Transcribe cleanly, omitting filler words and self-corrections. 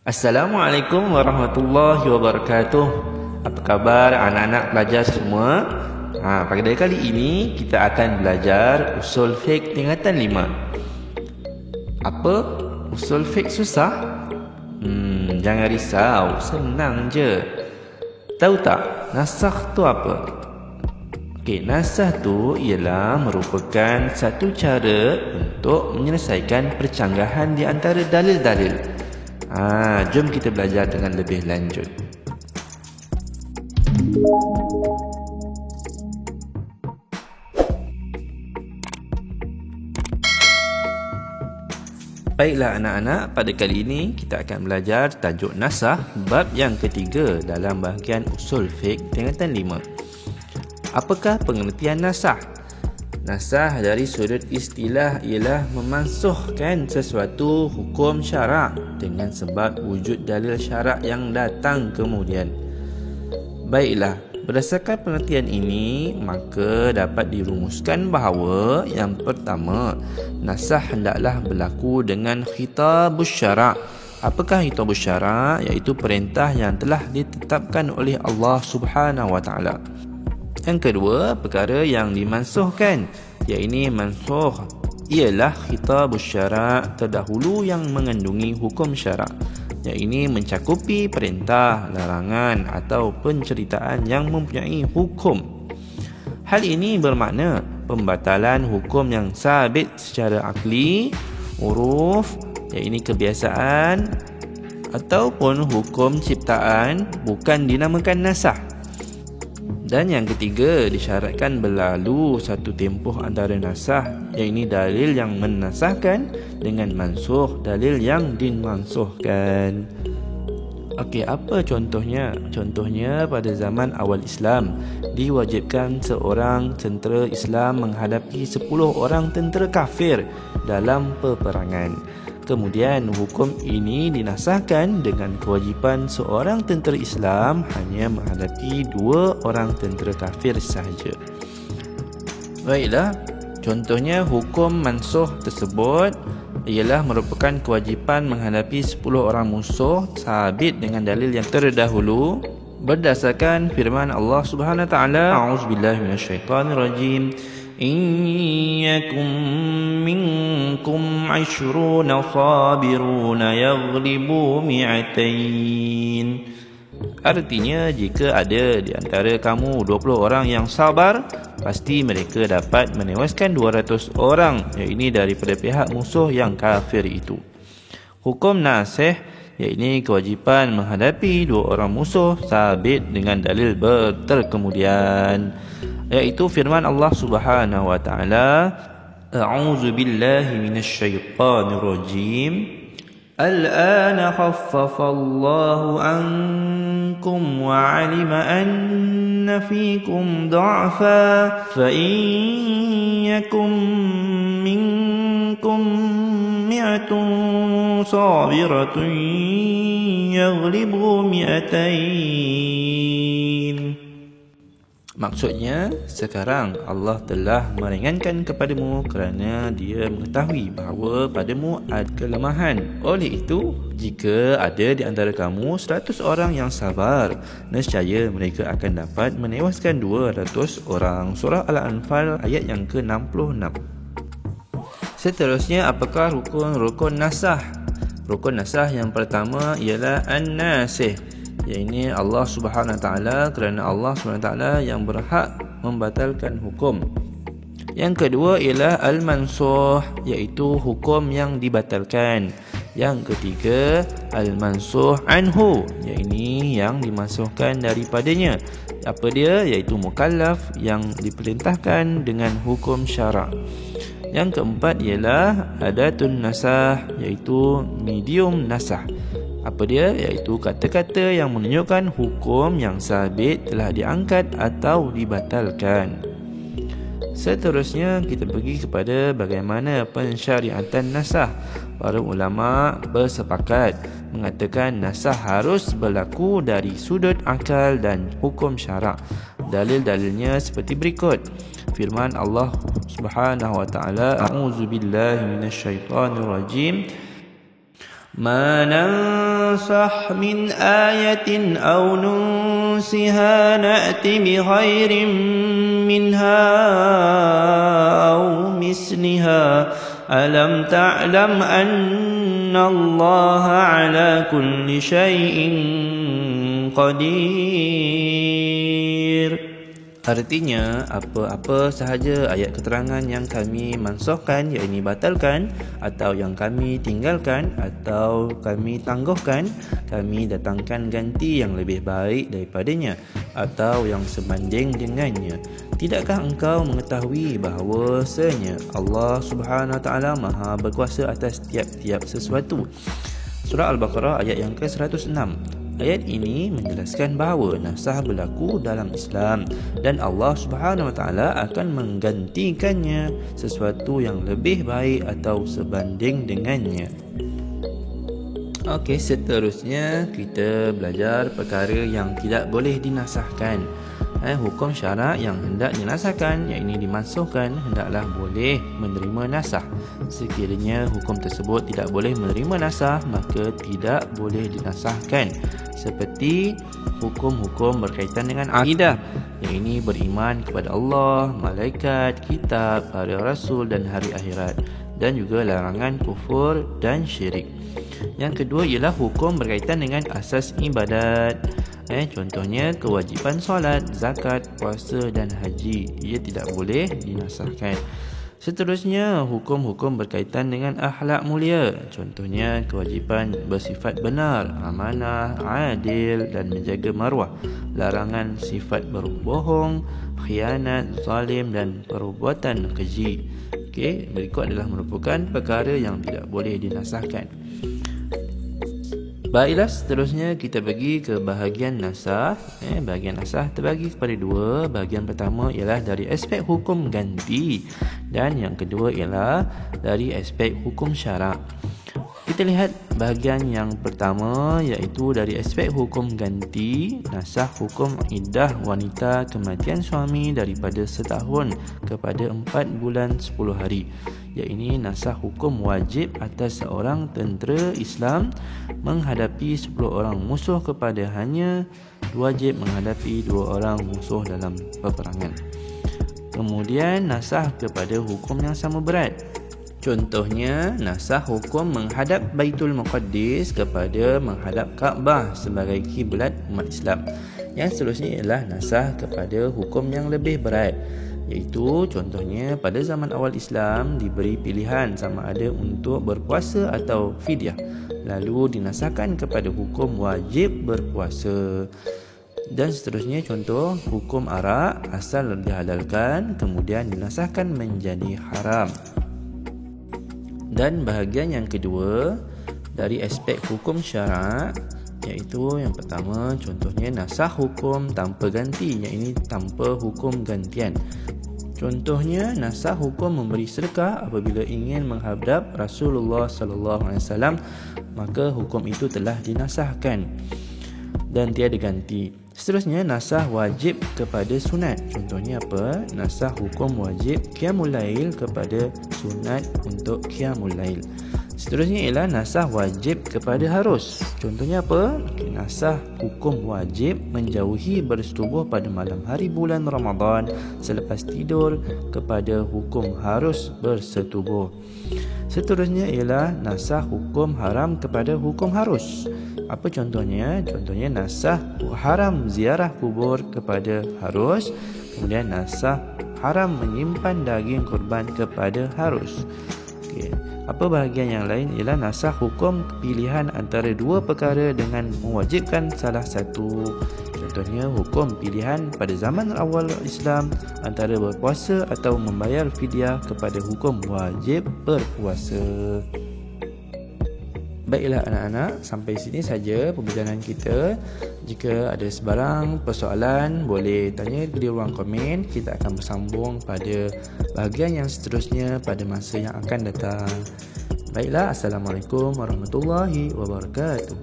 Assalamualaikum warahmatullahi wabarakatuh. Apa khabar anak-anak pelajar semua? Pada kali ini kita akan belajar usul fiqh tingkatan 5. Apa? Usul fiqh susah? Jangan risau, senang je. Tahu tak nasakh tu apa? Nasakh tu ialah merupakan satu cara untuk menyelesaikan percanggahan di antara dalil-dalil. Jom kita belajar dengan lebih lanjut. Baiklah anak-anak, pada kali ini kita akan belajar tajuk nasakh bab yang ketiga dalam bahagian usul fiqh tingkatan 5. Apakah pengertian nasakh? Nasakh dari sudut istilah ialah memansuhkan sesuatu hukum syarak dengan sebab wujud dalil syarak yang datang kemudian. Baiklah, berdasarkan pengertian ini, maka dapat dirumuskan bahawa yang pertama, nasakh hendaklah berlaku dengan khitabus syarak. Apakah khitabus syarak? Iaitu perintah yang telah ditetapkan oleh Allah Subhanahu Wa Taala. Yang kedua, perkara yang dimansuhkan, iaitu mansuh ialah khitabus syarak terdahulu yang mengandungi hukum syarak, iaitu mencakupi perintah, larangan atau penceritaan yang mempunyai hukum. Hal ini bermakna pembatalan hukum yang sabit secara akli, uruf, iaitu kebiasaan, ataupun hukum ciptaan bukan dinamakan nasakh. Dan yang ketiga, disyaratkan berlalu satu tempoh antara nasakh, iaitu dalil yang menasahkan dengan mansuh dalil yang dimansuhkan. Apa contohnya? Contohnya pada zaman awal Islam, diwajibkan seorang tentera Islam menghadapi 10 orang tentera kafir dalam peperangan. Kemudian hukum ini dinasahkan dengan kewajipan seorang tentera Islam hanya menghadapi 2 orang tentera kafir sahaja. Baiklah, contohnya hukum mansuh tersebut ialah merupakan kewajipan menghadapi 10 orang musuh sabit dengan dalil yang terdahulu berdasarkan firman Allah Subhanahu Wa Taala, A'udzubillahi minasyaitonirrajim. إن يكن منكم 20 صابرون يغلبوا 200. Artinya, jika ada di antara kamu 20 orang yang sabar, pasti mereka dapat menewaskan 200 orang, iaitu daripada pihak musuh yang kafir itu. Hukum nasikh, iaitu kewajipan menghadapi 2 orang musuh sabit dengan dalil berterkemudian, iaitu firman Allah Subhanahu Wa Taala, A'udzu billahi minasyaitonir rajim. Al-ana khaffafa Allahu ankum wa 'alima anna fiikum dha'fa fa in yakum minkum mi'atun sabiratun yaghlibu mi'atain. Maksudnya, sekarang Allah telah meringankan kepadamu kerana Dia mengetahui bahawa padamu ada kelemahan. Oleh itu, jika ada di antara kamu 100 orang yang sabar, nescaya mereka akan dapat menewaskan 200 orang. Surah Al-Anfal ayat yang ke-66. Seterusnya, apakah rukun nasakh? Rukun nasakh yang pertama ialah an-nasikh, iaitu Allah Subhanahu Wa Taala, kerana Allah Subhanahu Wa Taala yang berhak membatalkan hukum. Yang kedua ialah al-mansuh, iaitu hukum yang dibatalkan. Yang ketiga, al-mansuh anhu, iaitu yang dimansuhkan daripadanya. Apa dia? Iaitu mukallaf yang diperintahkan dengan hukum syarak. Yang keempat ialah adatun nasakh, iaitu medium nasakh. Apa dia? Iaitu kata-kata yang menunjukkan hukum yang sabit telah diangkat atau dibatalkan. Seterusnya, kita pergi kepada bagaimana pensyariatan nasakh. Para ulama bersepakat mengatakan nasakh harus berlaku dari sudut akal dan hukum syarak. Dalil-dalilnya seperti berikut. Firman Allah Subhanahu Wa Taala, A'udzu billahi minasyaitonir rajim. ما ننسخ من آية أو ننسها نأت بخير منها أو مثلها ألم تعلم أن الله على كل شيء قدير. Artinya, apa-apa sahaja ayat keterangan yang kami mansuhkan, iaitu batalkan, atau yang kami tinggalkan, atau kami tangguhkan, kami datangkan ganti yang lebih baik daripadanya, atau yang sebanding dengannya. Tidakkah engkau mengetahui bahawasanya Allah Subhanahu Wa Taala Maha berkuasa atas tiap-tiap sesuatu? Surah Al-Baqarah ayat yang ke-106. Ayat ini menjelaskan bahawa nasah berlaku dalam Islam dan Allah Subhanahu Wa Taala akan menggantikannya sesuatu yang lebih baik atau sebanding dengannya. Okey, seterusnya kita belajar perkara yang tidak boleh dinasahkan. Hukum syarak yang hendak dinasahkan, iaitu dimansuhkan, hendaklah boleh menerima nasah. Sekiranya hukum tersebut tidak boleh menerima nasah, maka tidak boleh dinasahkan. Seperti hukum-hukum berkaitan dengan akidah, iaitu beriman kepada Allah, malaikat, kitab, para rasul dan hari akhirat, dan juga larangan kufur dan syirik. Yang kedua ialah hukum berkaitan dengan asas ibadat. Contohnya kewajipan solat, zakat, puasa dan haji. Ia tidak boleh dinasahkan. Seterusnya hukum-hukum berkaitan dengan akhlak mulia. Contohnya kewajipan bersifat benar, amanah, adil dan menjaga maruah. Larangan sifat berbohong, khianat, zalim dan perbuatan keji. Okey, berikut adalah merupakan perkara yang tidak boleh dinasahkan. Baiklah, seterusnya kita pergi ke bahagian nasah. Bahagian nasah terbagi kepada dua. Bahagian pertama ialah dari aspek hukum ganti dan yang kedua ialah dari aspek hukum syarak. Kita lihat bahagian yang pertama, iaitu dari aspek hukum ganti. Nasah hukum iddah wanita kematian suami daripada setahun kepada 4 bulan 10 hari. Iaitu nasah hukum wajib atas seorang tentera Islam menghadapi 10 orang musuh kepada hanya wajib menghadapi 2 orang musuh dalam peperangan. Kemudian nasah kepada hukum yang sama berat. Contohnya, nasah hukum menghadap Baitul Muqaddis kepada menghadap Kaabah sebagai kiblat umat Islam. Yang seterusnya ialah nasah kepada hukum yang lebih berat, iaitu contohnya pada zaman awal Islam diberi pilihan sama ada untuk berpuasa atau fidyah, lalu dinasahkan kepada hukum wajib berpuasa. Dan seterusnya contoh hukum arak asal dihalalkan kemudian dinasahkan menjadi haram. Dan bahagian yang kedua dari aspek hukum syarak, iaitu yang pertama contohnya nasah hukum tanpa ganti, iaitu tanpa hukum gantian. Contohnya nasah hukum memberi sedekah apabila ingin menghadap Rasulullah sallallahu alaihi wasallam, maka hukum itu telah dinasahkan dan tiada ganti. Seterusnya nasah wajib kepada sunat. Contohnya apa? Nasah hukum wajib qiyamul lail kepada sunat untuk qiyamul lail. Seterusnya ialah nasah wajib kepada harus. Contohnya apa? Nasah hukum wajib menjauhi bersetubuh pada malam hari bulan Ramadan selepas tidur kepada hukum harus bersetubuh. Seterusnya ialah nasah hukum haram kepada hukum harus. Apa contohnya? Contohnya nasah haram ziarah kubur kepada harus. Kemudian nasah haram menyimpan daging kurban kepada harus. Okey. Apa bahagian yang lain ialah nasah hukum pilihan antara dua perkara dengan mewajibkan salah satu. Contohnya hukum pilihan pada zaman awal Islam antara berpuasa atau membayar fidyah kepada hukum wajib berpuasa. Baiklah anak-anak, sampai sini saja pembelajaran kita. Jika ada sebarang persoalan, boleh tanya di ruang komen. Kita akan bersambung pada bahagian yang seterusnya pada masa yang akan datang. Baiklah, Assalamualaikum warahmatullahi wabarakatuh.